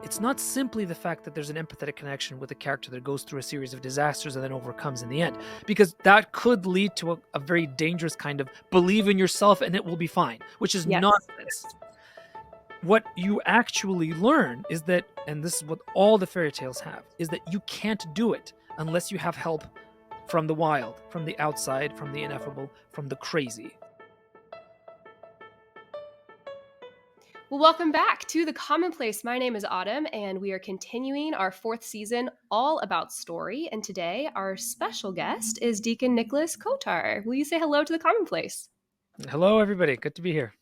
it's not simply the fact that there's an empathetic connection with a character that goes through a series of disasters and then overcomes in the end, because that could lead to a very dangerous kind of believe in yourself and it will be fine, which is Yes. nonsense. What you actually learn is that, and this is what all the fairy tales have, is that you can't do it unless you have help from the wild, from the outside, from the ineffable, from the crazy. Well, welcome back to The Commonplace. My name is Autumn, and we are continuing our fourth season all about story. And today, our special guest is Deacon Nicholas Kotar. Will you say hello to The Commonplace? Hello, everybody. Good to be here.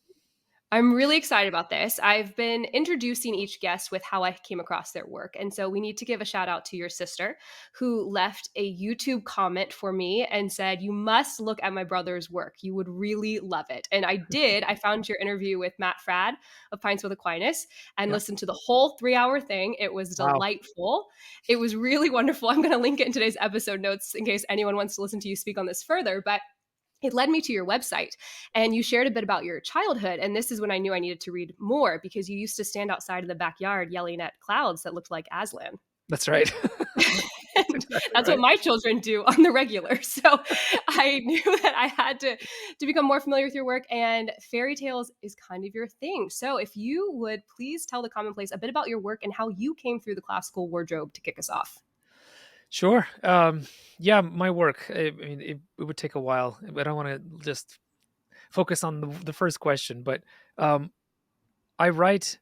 I'm really excited about this. I've been introducing each guest with how I came across their work. And so we need to give a shout out to your sister who left a YouTube comment for me and said, "You must look at my brother's work. You would really love it." And I did. I found your interview with Matt Fradd of Pints with Aquinas and Yep. listened to the whole 3-hour thing. It was Wow. delightful. It was really wonderful. I'm going to link it in today's episode notes in case anyone wants to listen to you speak on this further. But it led me to your website, and you shared a bit about your childhood. And this is when I knew I needed to read more, because you used to stand outside of the backyard yelling at clouds that looked like Aslan. That's right. That's what my children do on the regular. So I knew that I had to become more familiar with your work, and fairy tales is kind of your thing. So if you would please tell The Commonplace a bit about your work and how you came through the classical wardrobe to kick us off. Sure. Yeah, my work. I mean, it would take a while, but I want to just focus on the first question. But I write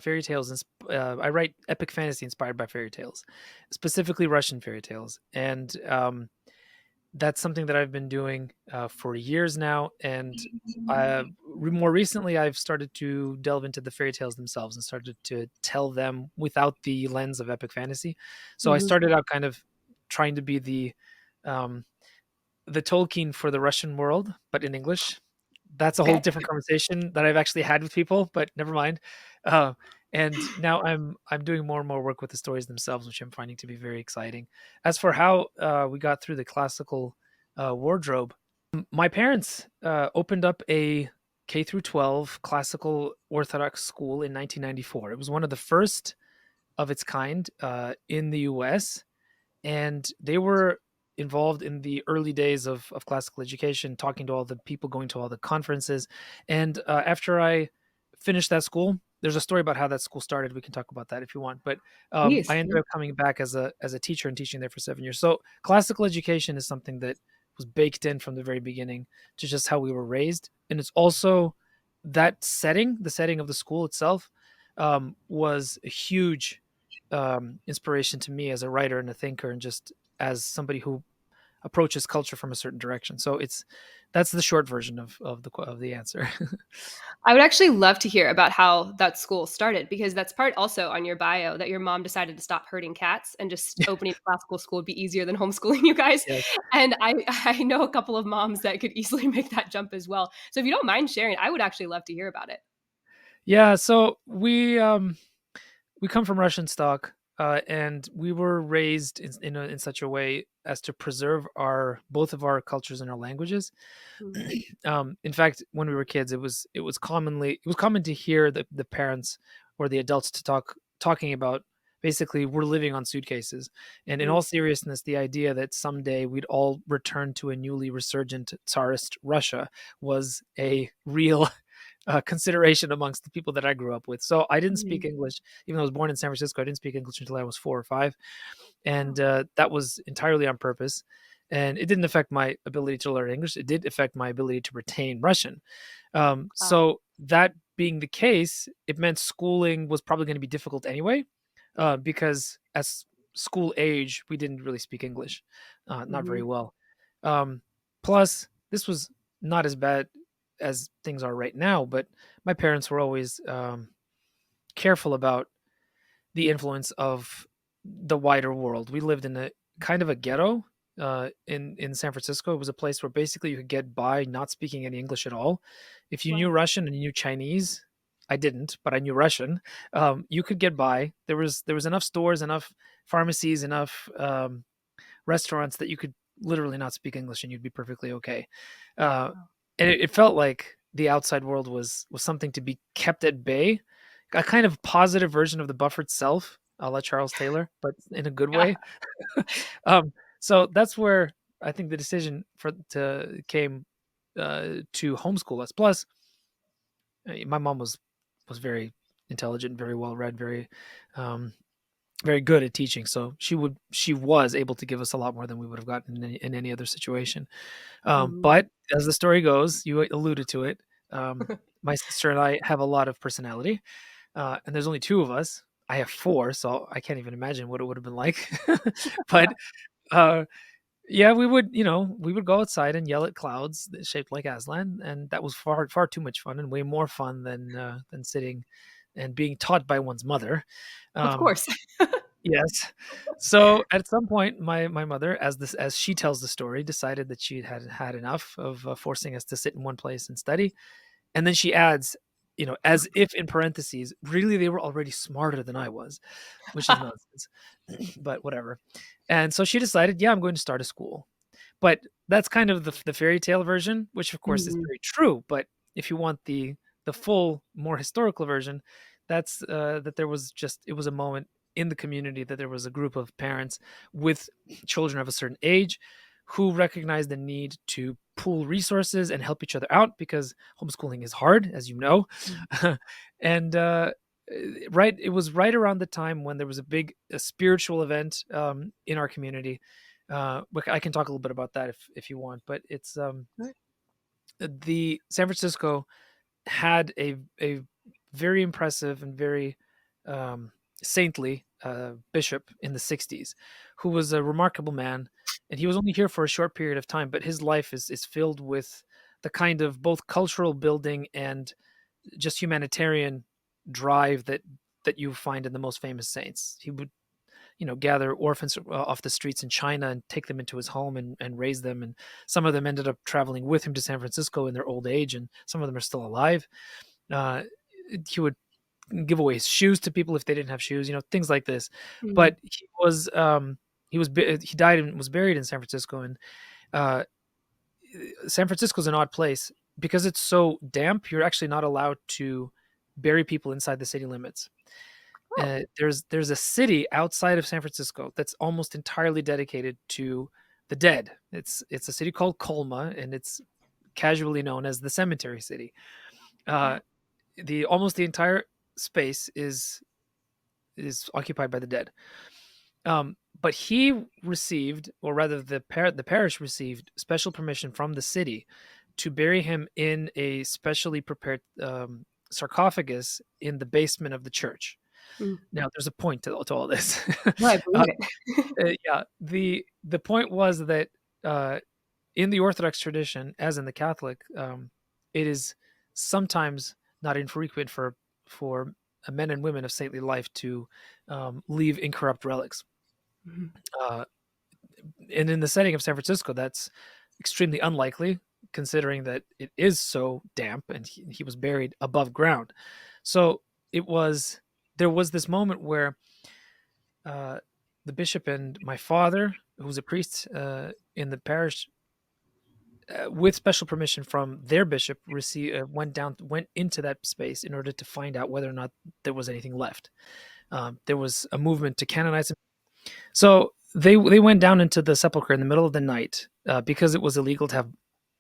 fairy tales, and I write epic fantasy inspired by fairy tales, specifically Russian fairy tales, and that's something that I've been doing for years now. And more recently, I've started to delve into the fairy tales themselves and started to tell them without the lens of epic fantasy. So I started out kind of trying to be um, the Tolkien for the Russian world, but in English. That's a whole different conversation that I've actually had with people, but never mind. And now I'm doing more and more work with the stories themselves, which I'm finding to be very exciting. As for how we got through the classical wardrobe, my parents opened up a K through 12 classical Orthodox school in 1994. It was one of the first of its kind in the U.S., and they were involved in the early days of classical education, talking to all the people, going to all the conferences. And after I finished that school, there's a story about how that school started. We can talk about that if you want. But I ended up coming back as a teacher and teaching there for 7 years. So classical education is something that was baked in from the very beginning to just how we were raised. And it's also that setting, the setting of the school itself, was a huge inspiration to me as a writer and a thinker, and just as somebody who approaches culture from a certain direction. So that's the short version of the answer. I would actually love to hear about how that school started, because that's part also on your bio that your mom decided to stop herding cats and just opening a classical school would be easier than homeschooling you guys. Yes. And I know a couple of moms that could easily make that jump as well. So if you don't mind sharing, I would actually love to hear about it. Yeah. So we come from Russian stock, and we were raised in such a way as to preserve both of our cultures and our languages. In fact, when we were kids, it was common to hear the parents or the adults talking about, basically, we're living on suitcases. And in all seriousness, the idea that someday we'd all return to a newly resurgent Tsarist Russia was a real consideration amongst the people that I grew up with. So I didn't speak English, even though I was born in San Francisco. I didn't speak English until I was 4 or 5, and that was entirely on purpose. And it didn't affect my ability to learn English. It did affect my ability to retain Russian. So that being the case, it meant schooling was probably going to be difficult anyway, because as school age, we didn't really speak English, not very well. Plus, this was not as bad as things are right now, but my parents were always careful about the influence of the wider world. We lived in a kind of a ghetto in San Francisco. It was a place where basically you could get by not speaking any English at all. If you knew Russian and you knew Chinese, I didn't, but I knew Russian, you could get by. There was enough stores, enough pharmacies, enough restaurants that you could literally not speak English and you'd be perfectly okay. And it felt like the outside world was something to be kept at bay. a kind of positive version of the Buffered Self, a la Charles Taylor, but in a good Yeah. way. So that's where I think the decision for to came to homeschool us. Plus, my mom was very intelligent, very well read, um, very good at teaching. So she was able to give us a lot more than we would have gotten in any other situation. Mm. But as the story goes, you alluded to it. Um, my sister and I have a lot of personality, and there's only two of us. I have four, so I can't even imagine what it would have been like. But uh, yeah, we would go outside and yell at clouds shaped like Aslan, and that was far too much fun and way more fun than sitting and being taught by one's mother. Of Um, course. yes. So at some point, my mother, as she tells the story, decided that she had enough of forcing us to sit in one place and study, and then she adds, as if in parentheses, really they were already smarter than I was, which is nonsense, but whatever. And so she decided, yeah, I'm going to start a school. But that's kind of the fairy tale version, which of course is Mhm. very true. But if you want the full, more historical version, that's that there was just it was a moment in the community that there was a group of parents with children of a certain age who recognized the need to pool resources and help each other out because homeschooling is hard, as you know. Mm. And right, it was right around the time when there was a spiritual event in our community. I can talk a little bit about that if you want, but it's Right. the San Francisco had a very impressive and very saintly bishop in the 60s who was a remarkable man, and he was only here for a short period of time, but his life is filled with the kind of both cultural building and just humanitarian drive that you find in the most famous saints. He would gather orphans off the streets in China and take them into his home and raise them. And some of them ended up traveling with him to San Francisco in their old age, and some of them are still alive. Uh, he would give away his shoes to people if they didn't have shoes, things like this. Mm. But he died and was buried in San Francisco. And uh, San Francisco is an odd place because it's so damp. You're actually not allowed to bury people inside the city limits. Oh. There's a city outside of San Francisco that's almost entirely dedicated to the dead. It's a city called Colma, and it's casually known as the Cemetery City. Uh, the almost the entire space is occupied by the dead. But he received, or rather, the parish received special permission from the city to bury him in a specially prepared sarcophagus in the basement of the church. Mm. Now, there's a point to all this. No, I uh, believe it. yeah, the point was that uh, in the Orthodox tradition, as in the Catholic, it is sometimes not infrequent for men and women of saintly life to leave incorrupt relics. Mhm. Uh, and in the setting of San Francisco, that's extremely unlikely, considering that it is so damp and he was buried above ground. So it was there was this moment where uh, the bishop and my father, who was a priest in the parish, with special permission from their bishop, went into that space in order to find out whether or not there was anything left. There was a movement to canonize him, so they went down into the sepulcher in the middle of the night because it was illegal to have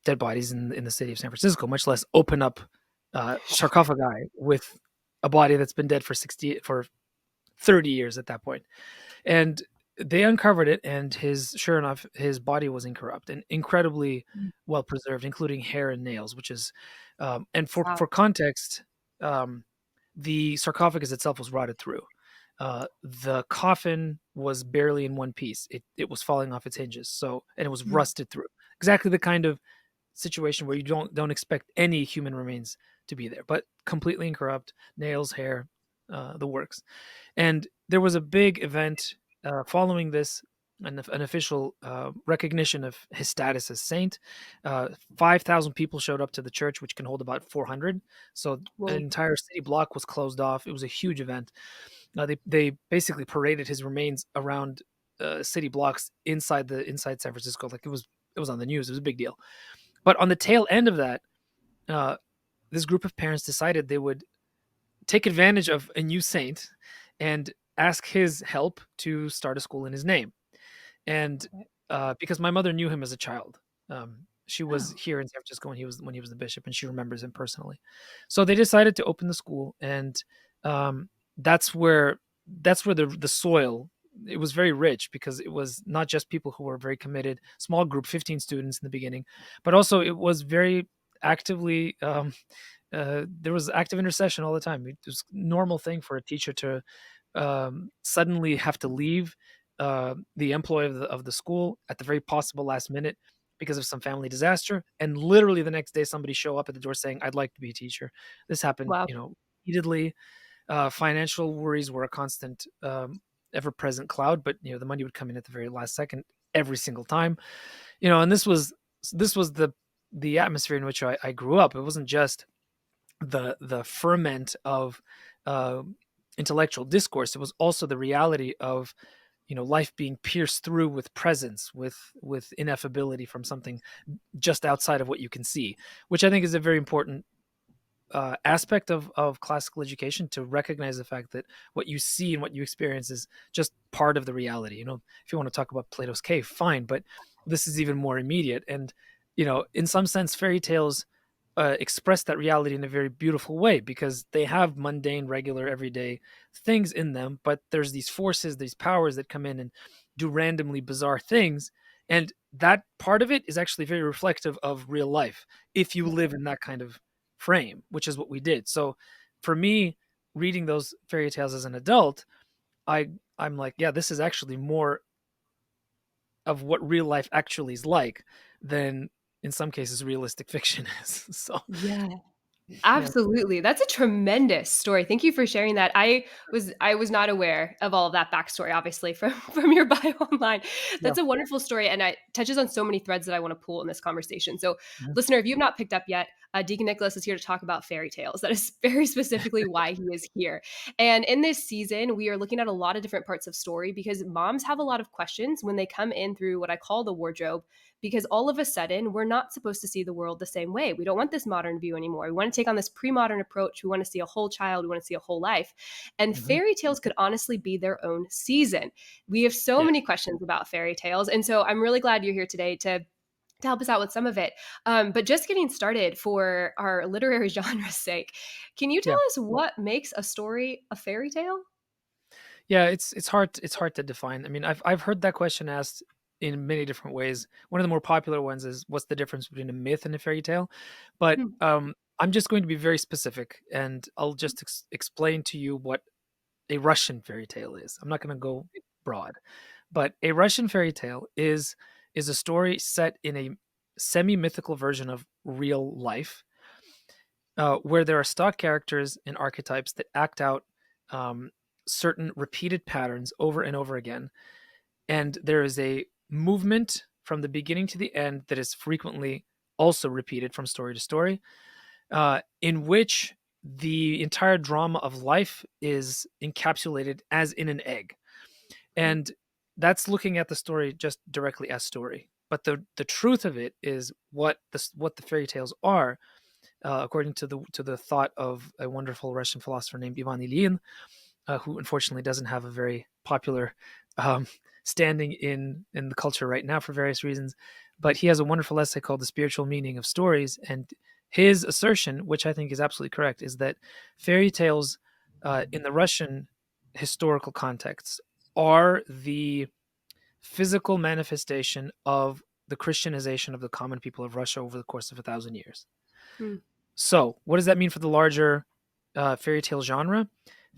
dead bodies in the city of San Francisco, much less open up sarcophagi with a body that's been dead for 30 years at that point. And they uncovered it, and sure enough, his body was incorrupt and incredibly Mm. well preserved, including hair and nails, which is and Wow. for context, um, the sarcophagus itself was rotted through. The coffin was barely in one piece. It was falling off its hinges, so and it was Mm. rusted through. Exactly the kind of situation where you don't expect any human remains to be there, but completely incorrupt, nails, hair, the works. And there was a big event following this, an official recognition of his status as saint. 5,000 people showed up to the church, which can hold about 400. So an Well, entire city block was closed off. It was a huge event. They basically paraded his remains around city blocks inside San Francisco. Like it was on the news. It was a big deal. But on the tail end of that, uh, this group of parents decided they would take advantage of a new saint and ask his help to start a school in his name. And Okay. because my mother knew him as a child, she was Oh, here in San Francisco when he was the bishop, and she remembers him personally. So they decided to open the school, and um, that's where the soil. It was very rich because it was not just people who were very committed, small group, 15 students in the beginning, but also it was very actively. There was active intercession all the time. It was a normal thing for a teacher to suddenly have to leave the employ of the school at the very possible last minute because of some family disaster, and literally the next day somebody show up at the door saying, "I'd like to be a teacher." This happened, wow. repeatedly. Financial worries were a constant, ever-present cloud, but the money would come in at the very last second every single time. And this was the atmosphere in which I grew up. It wasn't just the ferment of uh, intellectual discourse. It was also the reality of life being pierced through with presence, with ineffability from something just outside of what you can see, which I think is a very important aspect of classical education, to recognize the fact that what you see and what you experience is just part of the reality. If you want to talk about Plato's cave, fine, but this is even more immediate. And in some sense, fairy tales express that reality in a very beautiful way, because they have mundane, regular, everyday things in them, but there's these forces, these powers that come in and do randomly bizarre things. And that part of it is actually very reflective of real life if you live in that kind of frame, which is what we did. So for me, reading those fairy tales as an adult, I'm like, yeah, this is actually more of what real life actually is like than in some cases realistic fiction is. So Yeah. yeah, Absolutely. That's a tremendous story. Thank you for sharing that. I was not aware of all of that backstory, obviously, from from your bio online. yeah, That's a wonderful story, and it touches on so many threads that I want to pull in this conversation. So, yeah. listener, if you've not picked up yet, Deacon Nicholas is here to talk about fairy tales. That is very specifically why he is here. And in this season, we are looking at a lot of different parts of story because moms have a lot of questions when they come in through what I call the wardrobe, because all of a sudden we're not supposed to see the world the same way. We don't want this modern view anymore. We want to take on this pre-modern approach. We want to see a whole child. We want to see a whole life. And Mhm. fairy tales could honestly be their own season. We have so Yeah, many questions about fairy tales. And so I'm really glad you're here today to help us out with some of it. But just getting started for our literary genre's sake, can you tell yeah. us what makes a story a fairy tale? Yeah, it's hard to define. I mean, I've heard that question asked in many different ways. One of the more popular ones is, what's the difference between a myth and a fairy tale? But Hmm. I'm just going to be very specific, and I'll just explain to you what a Russian fairy tale is. I'm not going to go broad, but a Russian fairy tale is a story set in a semi-mythical version of real life, where there are stock characters and archetypes that act out um, certain repeated patterns over and over again, and there is a movement from the beginning to the end that is frequently also repeated from story to story, in which the entire drama of life is encapsulated as in an egg. And that's looking at the story just directly as story. But the truth of it is what the fairy tales are, according to the thought of a wonderful Russian philosopher named Ivan Ilyin, who unfortunately doesn't have a very popular um, standing in the culture right now for various reasons. But he has a wonderful essay called "The Spiritual Meaning of Stories," and his assertion, which I think is absolutely correct, is that fairy tales, in the Russian historical context, are the physical manifestation of the Christianization of the common people of Russia over the course of 1,000 years. Hmm. So, what does that mean for the larger fairy tale genre?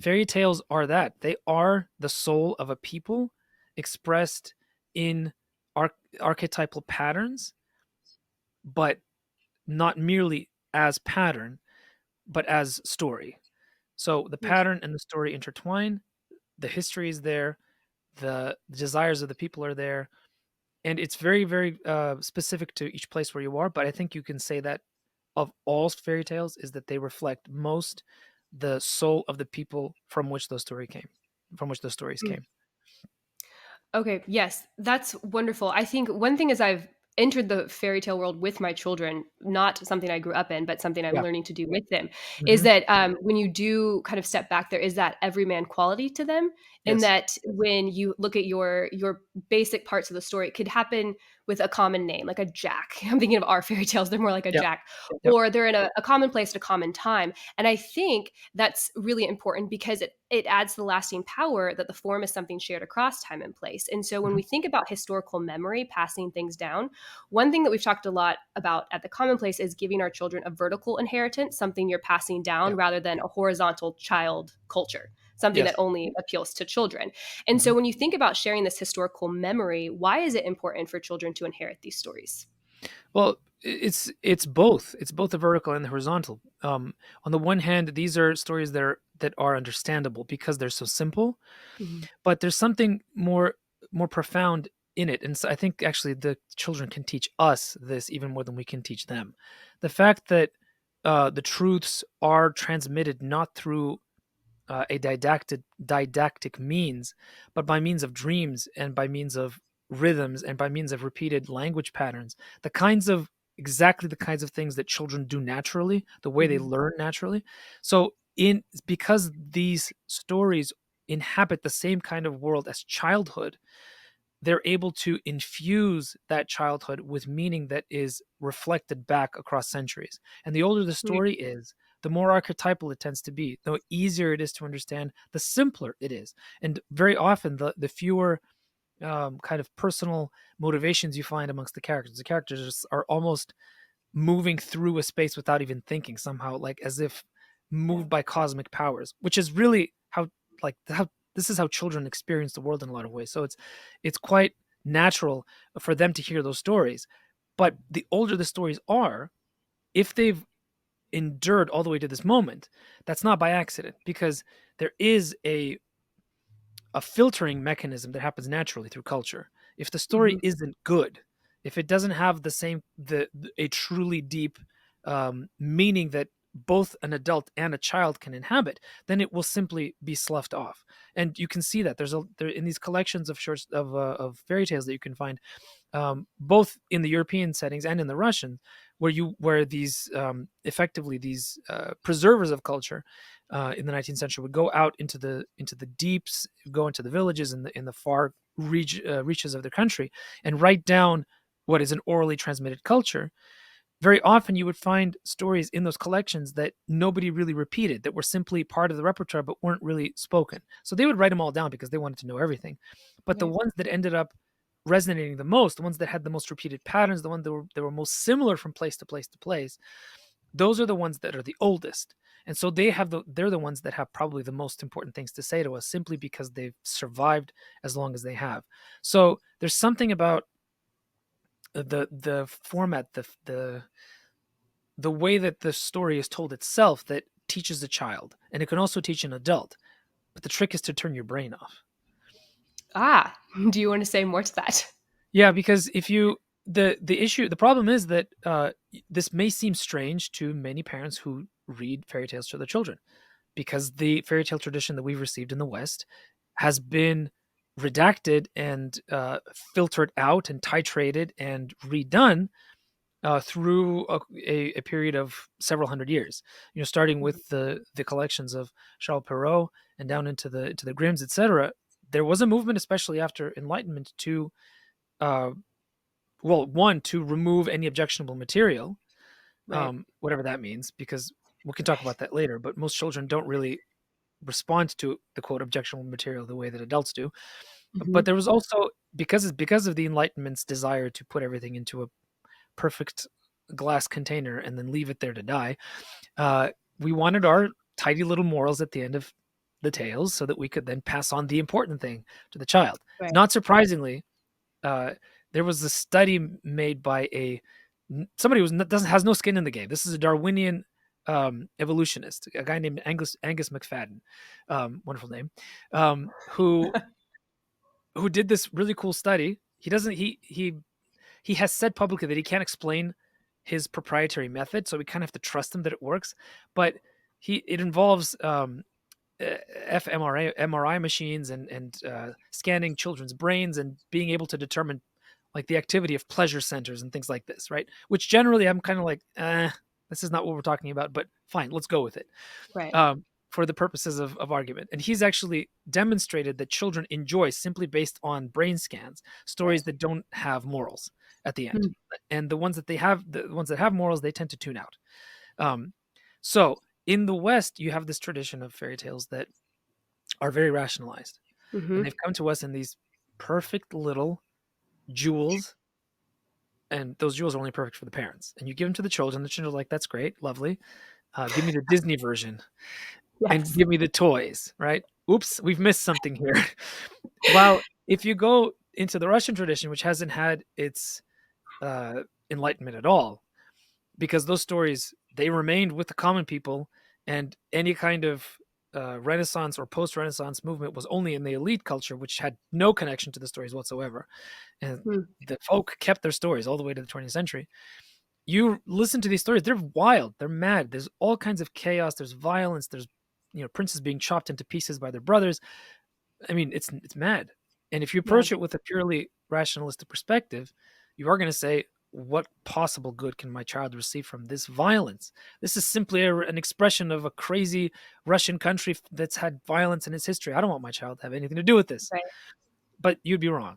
Fairy tales are that. They are the soul of a people expressed in archetypal patterns, but not merely as pattern, but as story. So, the pattern and the story intertwine, the history is there, the desires of the people are there, and it's very, very specific to each place where you are. But I think you can say that of all fairy tales is that they reflect most the soul of the people from which those stories Hmm. came. Okay, yes, that's wonderful. I think one thing is I've entered the fairy tale world with my children, not something I grew up in, but something I'm Yeah. learning to do with them, is Hmm. that when you do kind of step back, there is that everyman quality to them. In Yes. that when you look at your basic parts of the story, it could happen with a common name, like a Jack. I'm thinking of our fairy tales; they're more like a Yep. Jack, Yep. or they're in a common place at a common time. And I think that's really important because it adds the lasting power that the form is something shared across time and place. And so when Hmm. we think about historical memory, passing things down, one thing that we've talked a lot about at the commonplace is giving our children a vertical inheritance, something you're passing down Yeah. rather than a horizontal child culture, something that Yes. only appeals to children. And so Hmm. when you think about sharing this historical memory, why is it important for children to inherit these stories? Well, it's both. It's both the vertical and the horizontal. On the one hand, these are stories that are understandable because they're so simple, Mhm. but there's something more profound in it. And so I think actually the children can teach us this even more than we can teach them. The fact that the truths are transmitted not through a didactic means, but by means of dreams and by means of rhythms and by means of repeated language patterns, the kinds of exactly the kinds of things that children do naturally, the way they Mhm. learn naturally. So in because these stories inhabit the same kind of world as childhood, they're able to infuse that childhood with meaning that is reflected back across centuries. And the older the Right. story is, the more archetypal it tends to be. The easier it is to understand, the simpler it is. And very often, the fewer kind of personal motivations you find amongst the characters. The characters are almost moving through a space without even thinking, somehow, like as if Yeah. moved by cosmic powers, which is really how this is how children experience the world in a lot of ways. So it's quite natural for them to hear those stories. But the older the stories are, if they've endured all the way to this moment, that's not by accident, because there is a filtering mechanism that happens naturally through culture. If the story Mhm. isn't good, if it doesn't have the same a truly deep meaning that both an adult and a child can inhabit, then it will simply be sloughed off. And you can see that there in these collections of shorts of fairy tales that you can find, both in the European settings and in the Russian, where these effectively these preservers of culture in the 19th century would go out into the deeps, go into the villages in the far reaches of the country, and write down what is an orally transmitted culture. Very often, you would find stories in those collections that nobody really repeated, that were simply part of the repertoire but weren't really spoken. So they would write them all down because they wanted to know everything. But the Right. ones that ended up resonating the most, the ones that had the most repeated patterns, the ones that were most similar from place to place to place, those are the ones that are the oldest. And so they're the ones that have probably the most important things to say to us, simply because they've survived as long as they have. So there's something about the format, the way that the story is told itself, that teaches a child, and it can also teach an adult. But the trick is to turn your brain off. Ah, do you want to say more to that? Yeah, because if you the problem is that this may seem strange to many parents who read fairy tales to their children, because the fairy tale tradition that we've received in the West has been redacted and filtered out and titrated and redone through a period of several hundred years. Starting Mhm. with the collections of Charles Perrault and down into the Grimms, etc. There was a movement, especially after Enlightenment, to uh, well, one, to remove any objectionable material, Right. whatever that means, because we can talk Right. about that later. But most children don't really respond to the quote objectionable material the way that adults do. But Mhm. there was also, because of the Enlightenment's desire to put everything into a perfect glass container and then leave it there to die. Uh, we wanted our tidy little morals at the end of the tales so that we could then pass on the important thing to the child. Right. Not surprisingly, uh, there was a study made by somebody who doesn't has no skin in the game. This is a Darwinian evolutionist, a guy named Angus McFadden, wonderful name, who did this really cool study. He doesn't he has said publicly that he can't explain his proprietary method, so we kind of have to trust him that it works. But it involves fMRI MRI machines and scanning children's brains and being able to determine like the activity of pleasure centers and things like this, right? Which generally I'm kind of like, this is not what we're talking about, but fine, let's go with it. Right. Um, for the purposes of argument. And he's actually demonstrated that children enjoy, simply based on brain scans, stories Right. that don't have morals at the end. Hmm. And the ones that have morals, they tend to tune out. Um, so in the West, you have this tradition of fairy tales that are very rationalized, and Hmm. they've come to us in these perfect little jewels, and those jewels are only perfect for the parents. And you give them to the children. The children are like, "That's great, lovely. Give me the Disney version, and Yes. give me the toys." Right? Oops, we've missed something here. While if you go into the Russian tradition, which hasn't had its enlightenment at all, because those stories, they remained with the common people, and any kind of Renaissance or post-Renaissance movement was only in the elite culture, which had no connection to the stories whatsoever. And Hmm. the folk kept their stories all the way to the 20th century. You listen to these stories, they're wild, they're mad. There's all kinds of chaos, there's violence, there's princes being chopped into pieces by their brothers. I mean, it's mad. And if you Yeah. approach it with a purely rationalistic perspective, you are going to say, what possible good can my child receive from this violence? This is simply an expression of a crazy Russian country that's had violence in its history. I don't want my child to have anything to do with this. Right. But you'd be wrong.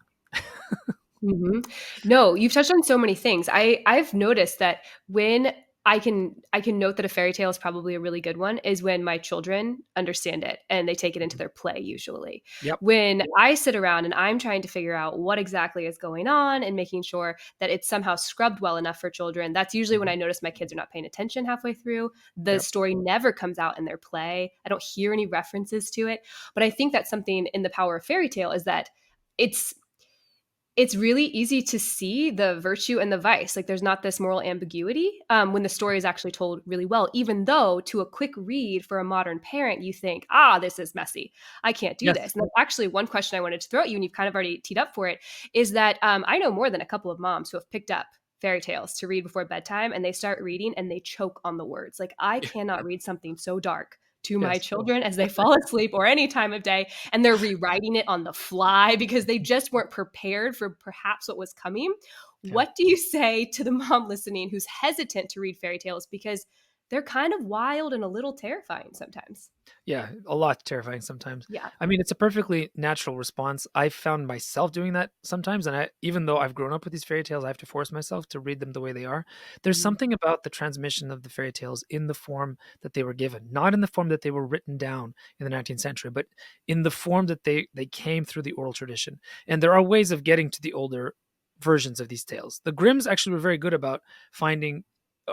Mhm. No, you've touched on so many things. I've noticed that when I can note that a fairy tale is probably a really good one is when my children understand it and they take it into Mhm. their play usually. Yep. When I sit around and I'm trying to figure out what exactly is going on and making sure that it's somehow scrubbed well enough for children, that's usually when Mhm. I notice my kids are not paying attention halfway through. The Yep. story never comes out in their play. I don't hear any references to it. But I think that's something in the power of fairy tale is that it's it's really easy to see the virtue and the vice. Like there's not this moral ambiguity when the story is actually told really well, even though to a quick read for a modern parent, you think, this is messy. I can't do Yes. this. And that's actually one question I wanted to throw at you, and you've kind of already teed up for it, is that I know more than a couple of moms who have picked up fairy tales to read before bedtime and they start reading and they choke on the words. Like I cannot read something so dark to my Yes. children as they fall asleep or any time of day and they're rewriting it on the fly because they just weren't prepared for perhaps what was coming. Yeah. What do you say to the mom listening who's hesitant to read fairy tales because they're kind of wild and a little terrifying sometimes? Yeah, a lot terrifying sometimes. Yeah. I mean, it's a perfectly natural response. I found myself doing that sometimes, and even though I've grown up with these fairy tales, I have to force myself to read them the way they are. There's Mhm. something about the transmission of the fairy tales in the form that they were given, not in the form that they were written down in the 19th century, but in the form that they came through the oral tradition. And there are ways of getting to the older versions of these tales. The Grimms actually were very good about finding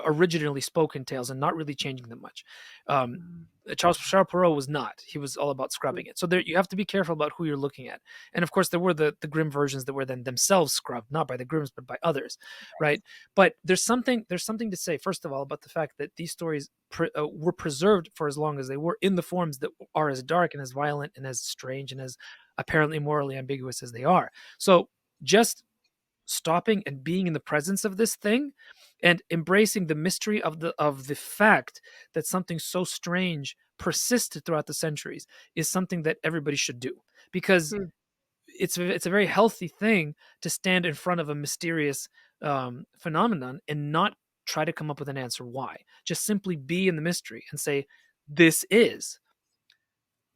originally spoken tales and not really changing them much. Um, Mhm. Charles Perrault was not. He was all about scrubbing it. So there, you have to be careful about who you're looking at. And of course, there were the Grimm versions that were then themselves scrubbed, not by the Grimms but by others, right? But there's something to say first of all about the fact that these stories were preserved for as long as they were in the forms that are as dark and as violent and as strange and as apparently morally ambiguous as they are. So just stopping and being in the presence of this thing and embracing the mystery of the fact that something so strange persisted throughout the centuries is something that everybody should do, because Mhm. it's a very healthy thing to stand in front of a mysterious phenomenon and not try to come up with an answer why. Just simply be in the mystery and say, this is.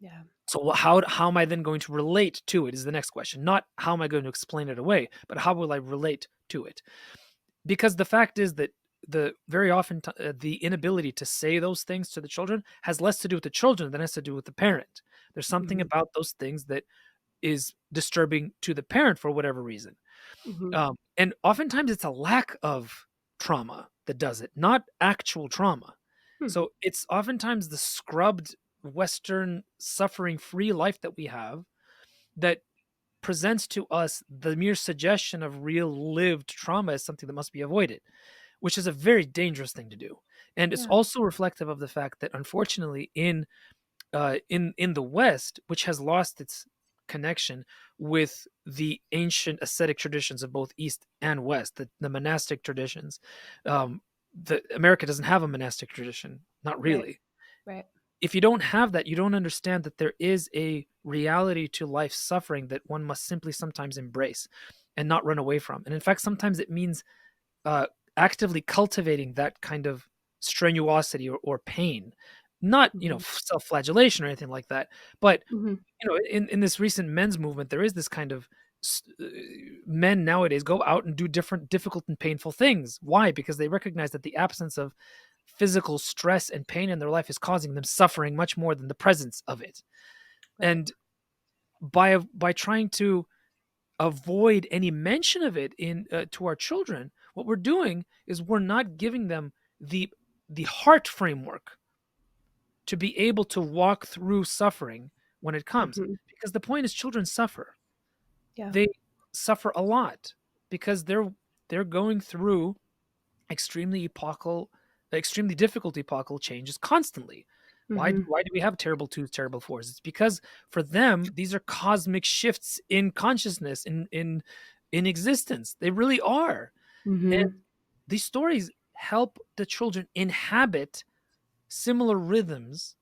Yeah. So how am I then going to relate to it is the next question. Not how am I going to explain it away, but how will I relate to it? Because the fact is that the very often the inability to say those things to the children has less to do with the children than has to do with the parent. There's something Mhm. about those things that is disturbing to the parent for whatever reason. Mhm. And oftentimes it's a lack of trauma that does it, not actual trauma. Hmm. So it's oftentimes the scrubbed Western suffering free life that we have that presents to us the mere suggestion of real lived trauma as something that must be avoided, which is a very dangerous thing to do. And it's Yeah. also reflective of the fact that unfortunately in the West, which has lost its connection with the ancient ascetic traditions of both East and West, the monastic traditions. The America doesn't have a monastic tradition, not Right. really. Right. If you don't have that, you don't understand that there is a reality to life suffering that one must simply sometimes embrace. and not run away from. And in fact, sometimes it means uh, actively cultivating that kind of strenuosity or pain, not Mhm. self-flagellation or anything like that, but Mhm. in this recent men's movement, there is this kind of men nowadays go out and do different difficult and painful things. Why? Because they recognize that the absence of physical stress and pain in their life is causing them suffering much more than the presence of it. Right. And by trying to avoid any mention of it in to our children, what we're doing is we're not giving them the the heart framework to be able to walk through suffering when it comes. Mhm. Because the point is, children suffer. Yeah. They suffer a lot because they're going through extremely epochal, extremely difficult epochal changes constantly. Mhm. Why do we have terrible twos, terrible fours? It's because for them these are cosmic shifts in consciousness, in existence. They really are. And Mhm. these stories help the children inhabit similar rhythms,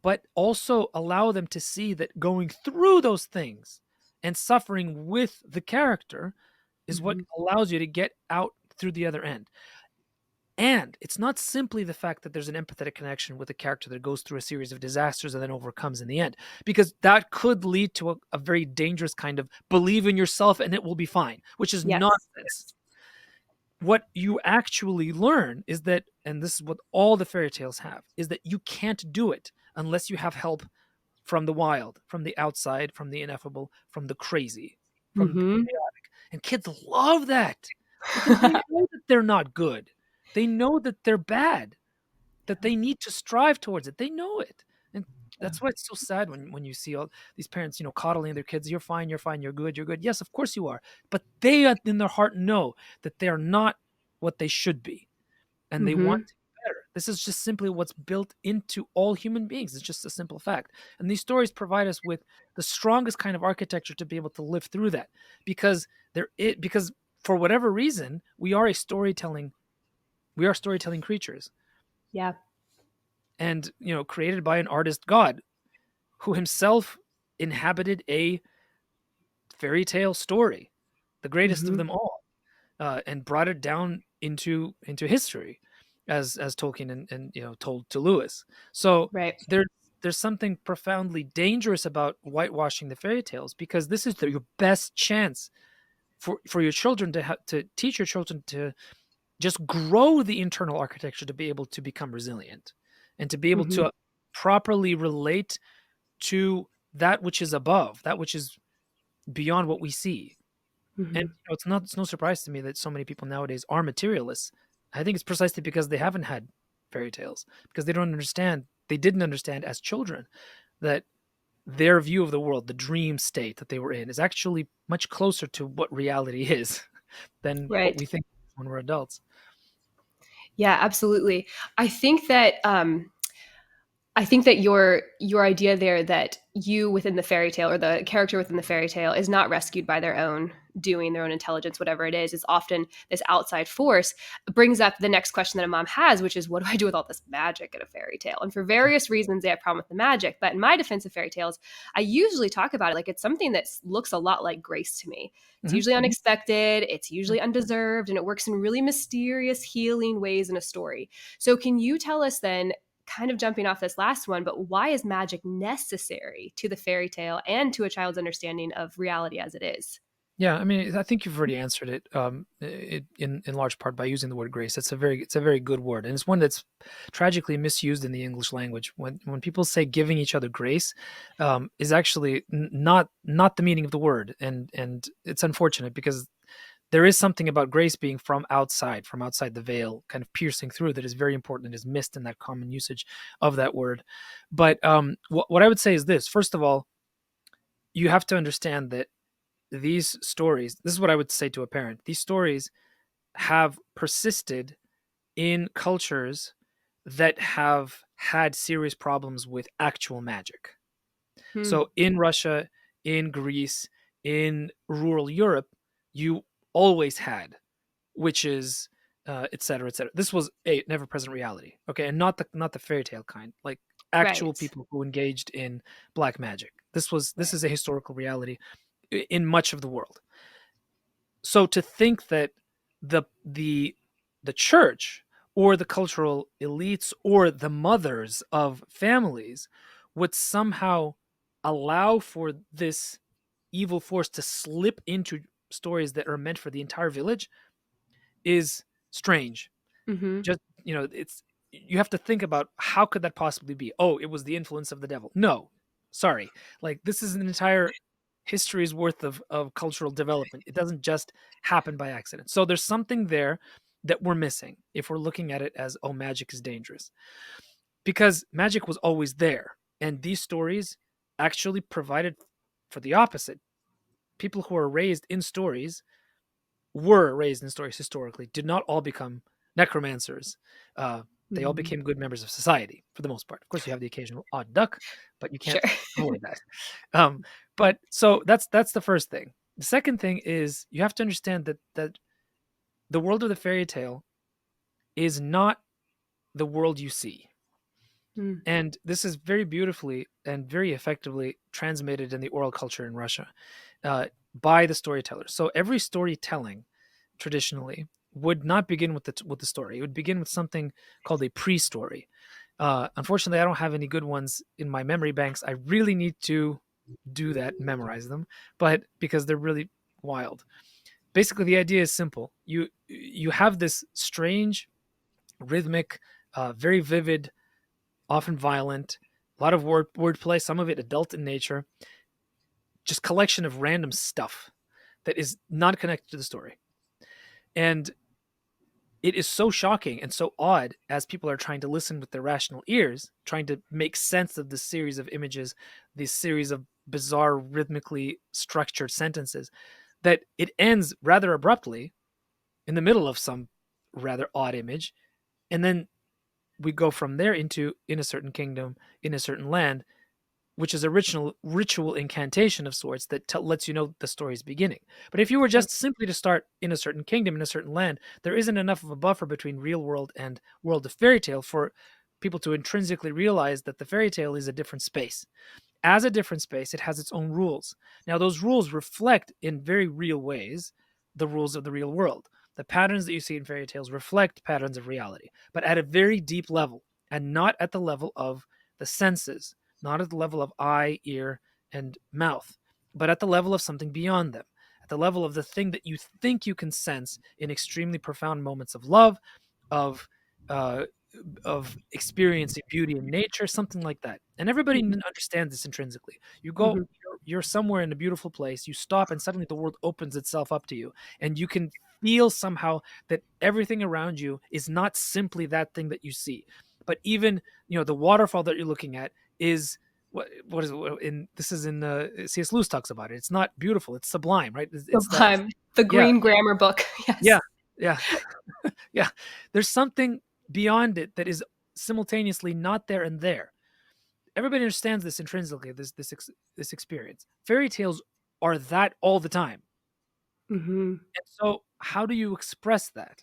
but also allow them to see that going through those things and suffering with the character is what Mhm. allows you to get out through the other end. And it's not simply the fact that there's an empathetic connection with a character that goes through a series of disasters and then overcomes in the end, because that could lead to a very dangerous kind of believe in yourself and it will be fine, which is Yes. nonsense. Yes. What you actually learn is that, and this is what all the fairy tales have, is that you can't do it unless you have help from the wild, from the outside, from the ineffable, from the crazy, from the Mhm. chaotic. And kids love that because they know that they're not good. They know that they're bad, that they need to strive towards it. They know it. And Yeah. that's why it's so sad when you see all these parents, coddling their kids. You're fine, you're good, you're good. Yes, of course you are. But they in their heart know that they are not what they should be and they want Mhm. to be better. This is just simply what's built into all human beings. It's just a simple fact. And these stories provide us with the strongest kind of architecture to be able to live through that because because for whatever reason, we are storytelling creatures Yeah. and, created by an artist god who himself inhabited a fairy tale story, the greatest of Mhm. them all, and brought it down into history, as Tolkien and told to Lewis. So Right. there's something profoundly dangerous about whitewashing the fairy tales because this is your best chance for your children to teach your children to just grow the internal architecture to be able to become resilient and to be able Mhm. to properly relate to that which is above, that which is beyond what we see. And Mhm. it's no surprise to me that so many people nowadays are materialists. I think it's precisely because they haven't had fairy tales, because they didn't understand as children that their view of the world, the dream state that they were in, is actually much closer to what reality is than what Right. we think when we're adults. Yeah, absolutely. I think that I think that your idea there that you within the fairy tale or the character within the fairy tale is not rescued by their own doing, their own intelligence, whatever it is often this outside force brings up the next question that a mom has, which is what do I do with all this magic in a fairy tale? And for various reasons, they have a problem with the magic. But in my defense of fairy tales, I usually talk about it like it's something that looks a lot like grace to me. It's Mhm. usually unexpected, it's usually undeserved, and it works in really mysterious, healing ways in a story. So, can you tell us then, kind of jumping off this last one, but why is magic necessary to the fairy tale and to a child's understanding of reality as it is? Yeah, I mean, I think you've already answered it, in large part by using the word grace. It's a very good word, and it's one that's tragically misused in the English language. When people say giving each other grace, is actually not the meaning of the word, and it's unfortunate because there is something about grace being from outside the veil, kind of piercing through, that is very important and is missed in that common usage of that word. But what I would say is this: first of all, you have to understand that these stories, this is what I would say to a parent, these stories have persisted in cultures that have had serious problems with actual magic. Hmm. So in Russia, in Greece, in rural Europe, you always had witches, et cetera, et cetera. This was a never present reality. Okay. And not the fairy tale kind, like actual Right. people who engaged in black magic. This Right. is a historical reality in much of the world. So to think that the church or the cultural elites or the mothers of families would somehow allow for this evil force to slip into stories that are meant for the entire village is strange. Hmm. Just, it's, you have to think about how could that possibly be. Oh, it was the influence of the devil. No, sorry, like this is an entire history's worth of cultural development. It doesn't just happen by accident. So there's something there that we're missing if we're looking at it as, oh, magic is dangerous, because magic was always there, and these stories actually provided for the opposite. People who are raised in stories were raised in stories historically did not all become necromancers. Uh, they all Hmm. became good members of society for the most part. Of course, you have the occasional odd duck, but you Sure. can't avoid that. Um, but so that's the first thing. The second thing is you have to understand that the world of the fairy tale is not the world you see. Mm. And this is very beautifully and very effectively transmitted in the oral culture in Russia, uh, by the storytellers. So every storytelling traditionally would not begin with the story. It would begin with something called a pre-story. Unfortunately, I don't have any good ones in my memory banks. I really need to do that, memorize them, but because they're really wild. Basically, the idea is simple. You have this strange, rhythmic, very vivid, often violent, a lot of wordplay, some of it adult in nature, just collection of random stuff that is not connected to the story. And it is so shocking and so odd as people are trying to listen with their rational ears, trying to make sense of this series of images, this series of bizarre, rhythmically structured sentences, that it ends rather abruptly in the middle of some rather odd image. And then we go from there into in a certain kingdom, in a certain land, which is a ritual incantation of sorts that lets you know the story's beginning. But if you were Okay. just simply to start in a certain kingdom, in a certain land, there isn't enough of a buffer between real world and world of fairy tale for people to intrinsically realize that the fairy tale is a different space. As a different space, it has its own rules. Now, those rules reflect in very real ways the rules of the real world. The patterns that you see in fairy tales reflect patterns of reality, but at a very deep level, and not at the level of the senses, not at the level of eye, ear, and mouth, but at the level of something beyond them, at the level of the thing that you think you can sense in extremely profound moments of love, of uh, experiencing beauty in nature, something like that. And everybody Mhm. understands this intrinsically. You go, Mhm. you're somewhere in a beautiful place, you stop, and suddenly the world opens itself up to you, and you can feel somehow that everything around you is not simply that thing that you see, but even the waterfall that you're looking at is what is it in this is in C.S. Lewis talks about it. It's not beautiful, it's sublime, right? It's that. Sublime. The Yeah, Green Grammar book. yeah, Yes. yeah. Yeah, there's something beyond it that is simultaneously not there and there. Everybody understands this intrinsically. This experience. Fairy tales are that all the time. Hmm. And so, how do you express that?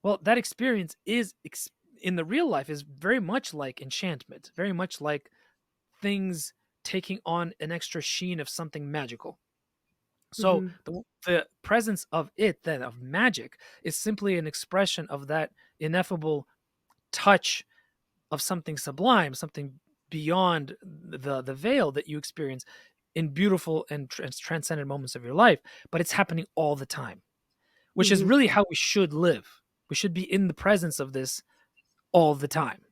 Well, that experience in the real life is very much like enchantment, very much like things taking on an extra sheen of something magical. So Hmm. the presence of it, then, of magic, is simply an expression of that ineffable touch of something sublime, something beyond the veil that you experience in beautiful and transcendent moments of your life. But it's happening all the time, which is Hmm. really how we should live. We should be in the presence of this all the time.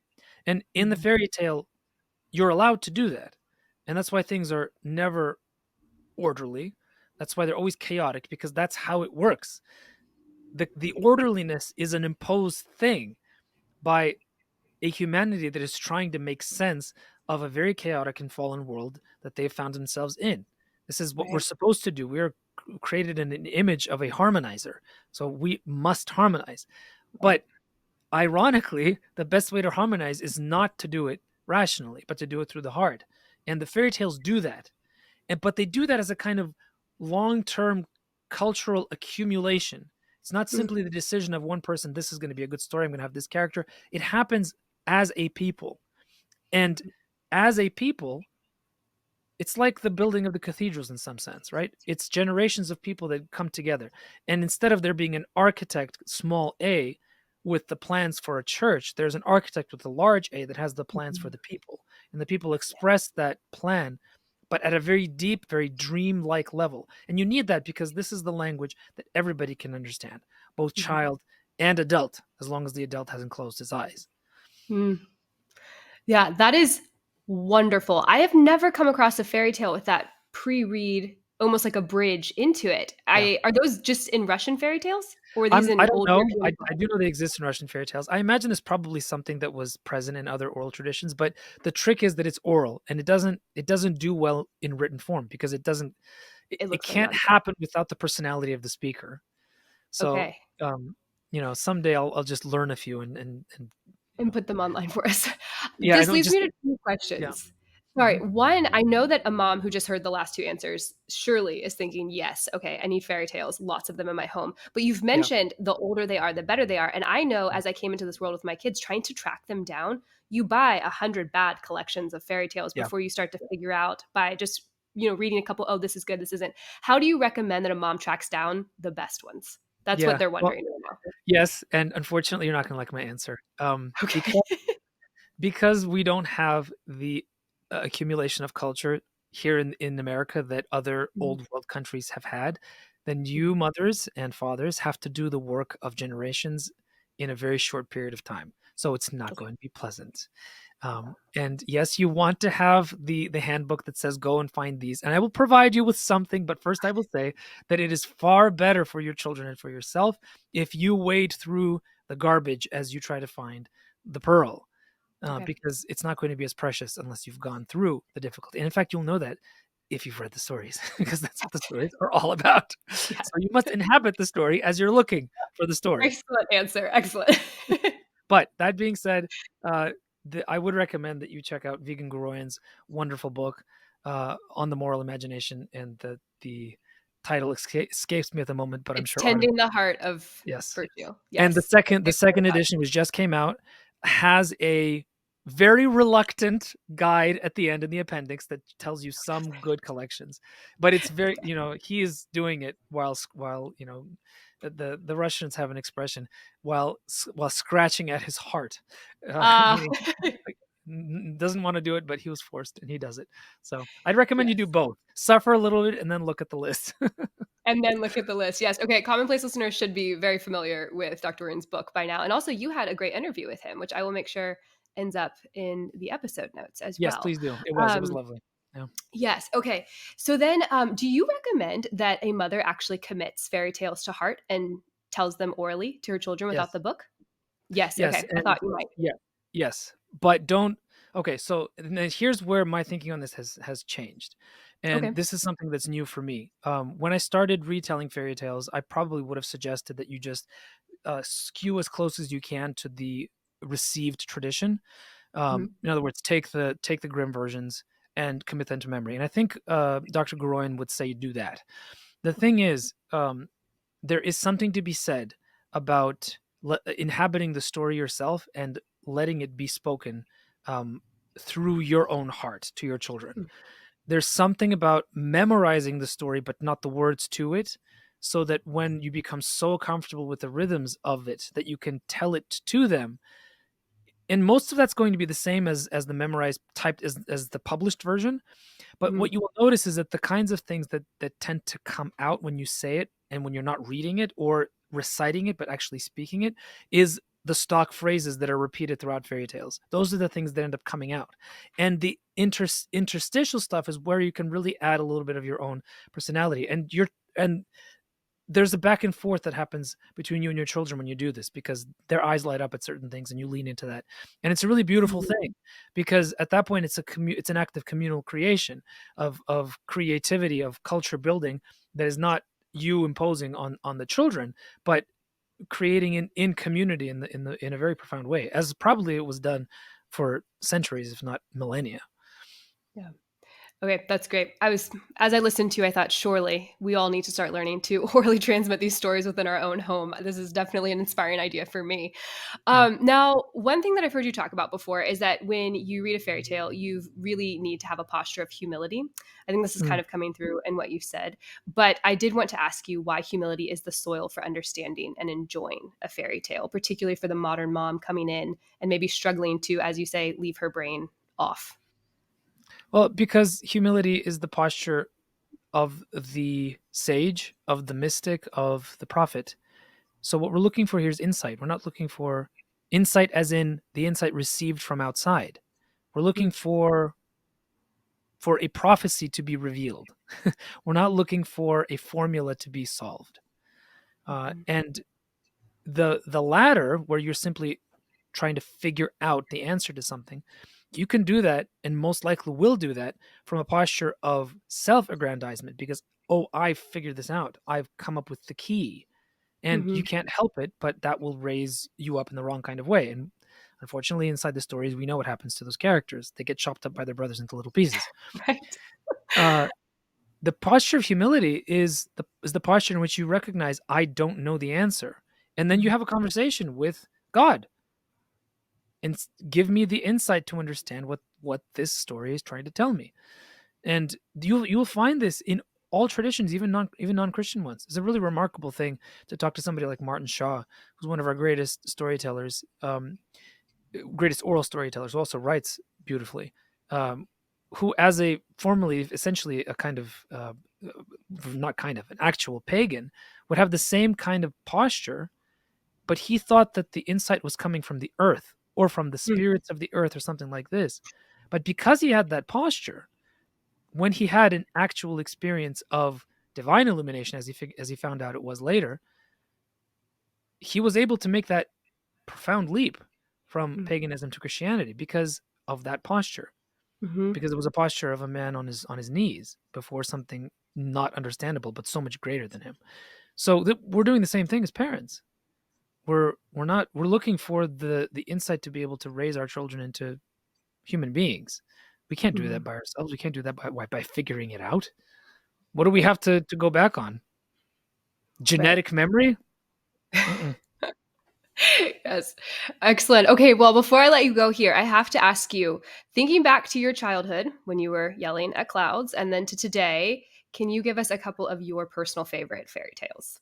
And in the Hmm. fairy tale, you're allowed to do that. And that's why things are never orderly. That's why they're always chaotic, because that's how it works. The orderliness is an imposed thing by a humanity that is trying to make sense of a very chaotic and fallen world that they have found themselves in. This is what we're Right. supposed to do. We are created in an image of a harmonizer. So we must harmonize. Right. But ironically, the best way to harmonize is not to do it rationally, but to do it through the heart. And the fairy tales do that. But they do that as a kind of long-term cultural accumulation. It's not Mm. simply the decision of one person, this is going to be a good story, I'm going to have this character. It happens as a people. And as a people, it's like the building of the cathedrals in some sense, right? It's generations of people that come together. And instead of there being an architect, small a, with the plans for a church, there's an architect with a large A that has the plans for Mhm. the people. And the people express that plan, but at a very deep, very dream-like level. And you need that because this is the language that everybody can understand, both Mhm. child and adult, as long as the adult hasn't closed his eyes. Mm. Yeah, that is wonderful. I have never come across a fairy tale with that pre-read, almost like a bridge into it. Yeah. I Are those just in Russian fairy tales, or are these I in don't old know. European as I well? do know they exist in Russian fairy tales. I imagine it's probably something that was present in other oral traditions, but the trick is that it's oral and it doesn't do well in written form because It it looks can't unnatural. happen without the personality of the speaker. So, Okay. um, someday I'll just learn a few and And put them online for us. yeah, I This don't leads just me to 2 yeah. questions. Sorry, Mhm. 1, I know that a mom who just heard the last 2 answers surely is thinking, "Yes, okay, I need fairy tales, lots of them in my home." But you've Yeah. mentioned the older they are, the better they are, and I know as I came into this world with my kids, trying to track them down, you buy 100 bad collections of fairy tales Yeah. before you start to figure out by just, reading a couple, "Oh, this is good, this isn't." How do you recommend that a mom tracks down the best ones? That's what Yeah. they're Well, wondering right now. yes, and unfortunately you're not gonna like my answer. Okay. Because we don't have the accumulation of culture here in America that other Mhm, old world countries have had, then mhm. you mothers and fathers have to do the work of generations in a very short period of time. So it's not Okay. going to be pleasant. And yes, you want to have the handbook that says go and find these, and I will provide you with something. But first, I will say that it is far better for your children and for yourself if you wade through the garbage as you try to find the pearl, Okay. because it's not going to be as precious unless you've gone through the difficulty. And in fact, you'll know that if you've read the stories, because that's what the stories are all about. Yeah. So you must inhabit the story as you're looking for the story. Excellent answer, excellent. But that being said, uh, I would recommend that you check out Vegan Goroyan's wonderful book on the moral imagination, and the title escapes me at the moment, but I'm It's sure Art. tending the heart of Yes. virtue. And the Yes. second the Okay, very second much. edition, which just came out, has a very reluctant guide at the end in the appendix that tells you some good collections. But it's very, he is doing it while the Russians have an expression, while scratching at his heart, Ah, meaning like doesn't want to do it, but he was forced and he does it. So I'd recommend you do yes. both. Suffer a little bit and then look at the list. And then look at the list. Yes. Okay, commonplace listeners should be very familiar with Dr. Rund's book by now. And also you had a great interview with him, which I will make sure ends up in the episode notes as Yes, well. please do. It was Um, lovely. Yeah. yes. Okay. So then, do you recommend that a mother actually commits fairy tales to heart and tells them orally to her children without Yes. the book? Yes. Yes, Okay. I and thought you might. yeah, yes, but don't. Okay, so and then here's where my thinking on this has changed, and Okay. this is something that's new for me. When I started retelling fairy tales, I probably would have suggested that you just skew as close as you can to the received tradition. Mhm. In other words, take the Grimm versions and commit them to memory. And I think Dr. Garoyan would say do that. The Okay. thing is, there is something to be said about inhabiting the story yourself and letting it be spoken um, through your own heart to your children. Mm, There's something about memorizing the story, but not the words to it, so that when you become so comfortable with the rhythms of it that you can tell it to them, and most of that's going to be the same as the memorized typed as the published version. But mhm, what you will notice is that the kinds of things that tend to come out when you say it and when you're not reading it or reciting it, but actually speaking it, is the stock phrases that are repeated throughout fairy tales. Those are the things that end up coming out. And the interstitial stuff is where you can really add a little bit of your own personality. And there's a back and forth that happens between you and your children when you do this, because their eyes light up at certain things and you lean into that, and it's a really beautiful mhm, thing, because at that point it's an act of communal creation, of creativity, of culture building, that is not you imposing on the children, but creating in community in a very profound way, as probably it was done for centuries if not millennia. yeah. Okay, that's great. As I listened to you, I thought surely we all need to start learning to orally transmit these stories within our own home. This is definitely an inspiring idea for me. Mm, Now, one thing that I've heard you talk about before is that when you read a fairy tale, you really need to have a posture of humility. I think this is kind mm. of coming through in what you've said. But I did want to ask you why humility is the soil for understanding and enjoying a fairy tale, particularly for the modern mom coming in and maybe struggling to, as you say, leave her brain off. Well, because humility is the posture of the sage, of the mystic, of the prophet. So what we're looking for here is insight. We're not looking for insight as in the insight received from outside. We're looking for a prophecy to be revealed. We're not looking for a formula to be solved. Mhm. And the latter, where you're simply trying to figure out the answer to something, you can do that, and most likely will do that from a posture of self-aggrandizement, because oh, I figured this out. I've come up with the key, and you Mhm. can't help it, but that will raise you up in the wrong kind of way. And unfortunately, inside the stories, we know what happens to those characters. They get chopped up by their brothers into little pieces. Right. Uh, the posture of humility is the posture in which you recognize I don't know the answer, and then you Mhm. have a conversation with God and give me the insight to understand what this story is trying to tell me. And you'll find this in all traditions, even non-Christian ones. It's a really remarkable thing to talk to somebody like Martin Shaw, who's one of our greatest storytellers, greatest oral storytellers, who also writes beautifully, who, as a formerly essentially a kind of not kind of an actual pagan, would have the same kind of posture, but he thought that the insight was coming from the earth or from the Mm. spirits of the earth or something like this. But because he had that posture, when he had an actual experience of divine illumination, as he found out it was later, he was able to make that profound leap from Mm. paganism to Christianity because of that posture. Mhm. Because it was a posture of a man on his knees before something not understandable but so much greater than him. So we're doing the same thing as parents. We're looking for the insight to be able to raise our children into human beings. We can't do that Mhm. by ourselves. We can't do that by figuring it out. What do we have to go back on? Right. Genetic memory? Mm-mm. Yes. Excellent. Okay, well, before I let you go here, I have to ask you, thinking back to your childhood when you were yelling at clouds and then to today, can you give us a couple of your personal favorite fairy tales?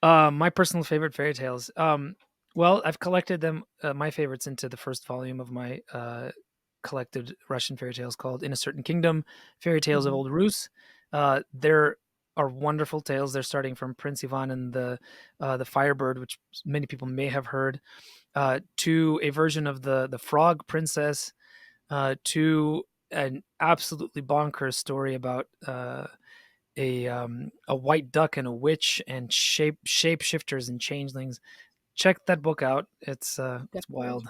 My personal favorite fairy tales. Well, I've collected them, my favorites, into the first volume of my collected Russian fairy tales called "In a Certain Kingdom: Fairy Tales of Mhm. Old Rus." There are wonderful tales. They're starting from Prince Ivan and the Firebird, which many people may have heard, to a version of the Frog Princess, to an absolutely bonkers story about a white duck and a witch and shapeshifters and changelings. Check that book out. It's Definitely. wild.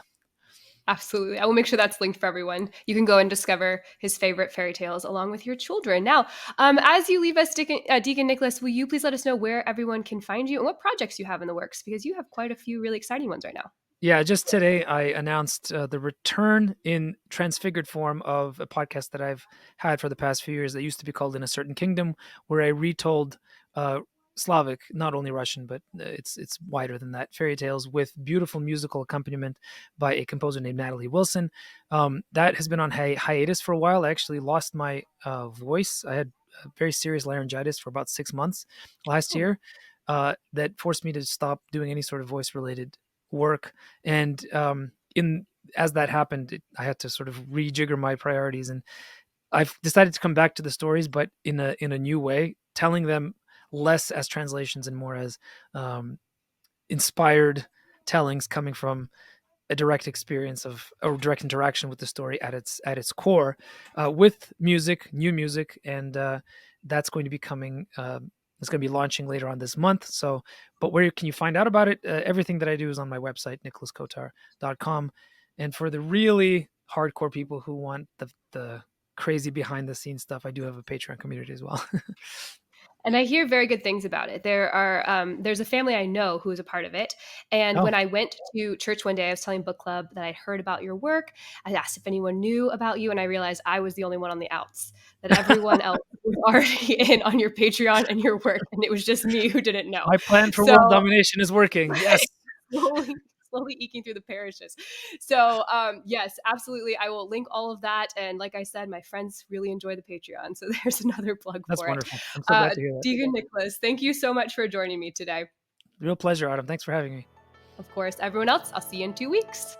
Absolutely. I will make sure that's linked for everyone. You can go and discover his favorite fairy tales along with your children. Now, as you leave us, Deacon Nicholas, will you please let us know where everyone can find you and what projects you have in the works? Because you have quite a few really exciting ones right now. Yeah, just today I announced the return in transfigured form of a podcast that I've had for the past few years that used to be called "In a Certain Kingdom," where I retold uh, Slavic, not only Russian, but it's wider than that, fairy tales with beautiful musical accompaniment by a composer named Natalie Wilson. That has been on hiatus for a while. I actually lost my voice. I had very serious laryngitis for about 6 months last Oh. year. That forced me to stop doing any sort of voice related work, and in as that happened, I had to sort of rejigger my priorities, and I've decided to come back to the stories, but in a new way, telling them less as translations and more as um, inspired tellings coming from a direct experience of or direct interaction with the story at its core, with music, new music, and that's going to be coming. It's going to be launching later on this month. So, but where can you find out about it? Everything that I do is on my website, nicholaskotar.com. And for the really hardcore people who want the crazy behind the scenes stuff, I do have a Patreon community as well. And I hear very good things about it. There's a family I know who is a part of it, and Oh, when I went to church one day, I was telling book club that I'd heard about your work. I asked if anyone knew about you, and I realized I was the only one on the outs. That everyone else was already in on your Patreon and your work, and it was just me who didn't know. my plan for So world domination is working. right, Yes, slowly eking through the parishes. So yes, absolutely, I will link all of that. And like I said, my friends really enjoy the Patreon, so there's another plug that's for it. wonderful. I'm so glad to hear that. Deegan Nicholas, thank you so much for joining me today. Real pleasure, Autumn. Thanks for having me. Of course, everyone else, I'll see you in 2 weeks.